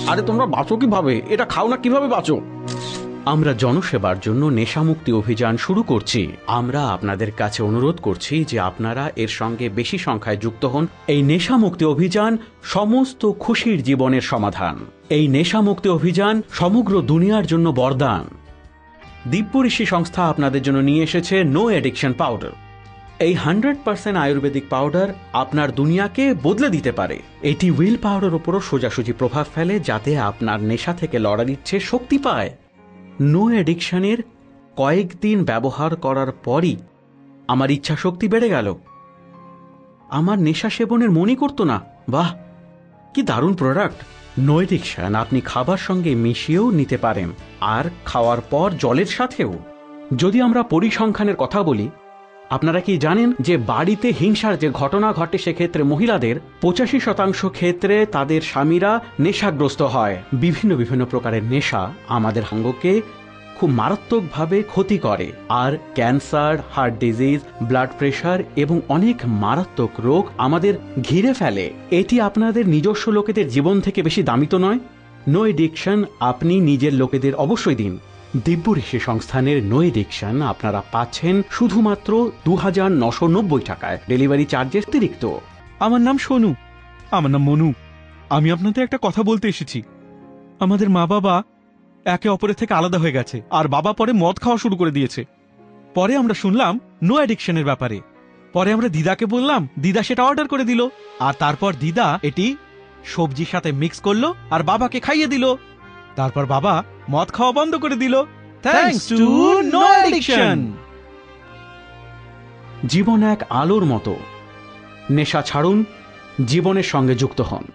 আরে তোমরা বাঁচো কিভাবে? এটা খাও না, কিভাবে বাঁচো? আমরা জনসেবার জন্য নেশামুক্তি অভিযান শুরু করছি। আমরা আপনাদের কাছে অনুরোধ করছি যে আপনারা এর সঙ্গে বেশি সংখ্যায় যুক্ত হন। এই নেশামুক্তি অভিযান সমস্ত খুশির জীবনের সমাধান। এই নেশামুক্তি অভিযান সমগ্র দুনিয়ার জন্য বরদান। দিব্য ঋষি সংস্থা আপনাদের জন্য নিয়ে এসেছে নো অ্যাডিকশন পাউডার। এই 100% আয়ুর্বেদিক পাউডার আপনার দুনিয়াকে বদলে দিতে পারে। এটি উইল পাওয়ারের উপরও সোজাসুজি প্রভাব ফেলে, যাতে আপনার নেশা থেকে লড়ার ইচ্ছে শক্তি পায়। নো অ্যাডিকশনের কয়েকদিন ব্যবহার করার পরই আমার ইচ্ছা শক্তি বেড়ে গেল। আমার নেশা সেবনের মনই করতো না। বাহ, কি দারুণ প্রোডাক্ট! নো অ্যাডিকশন আপনি খাবার সঙ্গে মিশিয়েও নিতে পারেন, আর খাওয়ার পর জলের সাথেও। যদি আমরা পরিসংখ্যানের কথা বলি, আপনারা কি জানেন যে বাড়িতে হিংসার যে ঘটনা ঘটে সেক্ষেত্রে মহিলাদের 85% ক্ষেত্রে তাদের স্বামীরা নেশাগ্রস্ত হয়। বিভিন্ন বিভিন্ন প্রকারের নেশা আমাদের অঙ্গকে খুব মারাত্মকভাবে ক্ষতি করে, আর cancer, heart disease, blood pressure এবং অনেক মারাত্মক রোগ আমাদের ঘিরে ফেলে। এটি আপনাদের নিজস্ব লোকেদের জীবন থেকে বেশি দামি তো নয়? নো অ্যাডিকশন আপনি নিজের লোকেদের অবশ্যই দিন। দিব্য ঋষি সংস্থানের নো অ্যাডিকশন আপনারা পাচ্ছেন শুধুমাত্র 2990 টাকায়, ডেলিভারি চার্জেস অতিরিক্ত। আমার নাম সোনু। আমার নাম মনু। আমি আপনাদের একটা কথা বলতে এসেছি। আমাদের মা বাবা একে অপরের থেকে আলাদা হয়ে গেছে, আর বাবা পরে মদ খাওয়া শুরু করে দিয়েছে। পরে আমরা শুনলাম নো অ্যাডিকশনের ব্যাপারে। পরে আমরা দিদাকে বললাম, দিদা সেটা অর্ডার করে দিল, আর তারপর দিদা এটি সবজির সাথে মিক্স করলো আর বাবাকে খাইয়ে দিল। তারপর বাবা মদ খাওয়া বন্ধ করে দিল, থ্যাঙ্কস টু নো অ্যাডিকশন। জীবন এক আলোর মতো। নেশা ছাড়ুন, জীবনের সঙ্গে যুক্ত হন।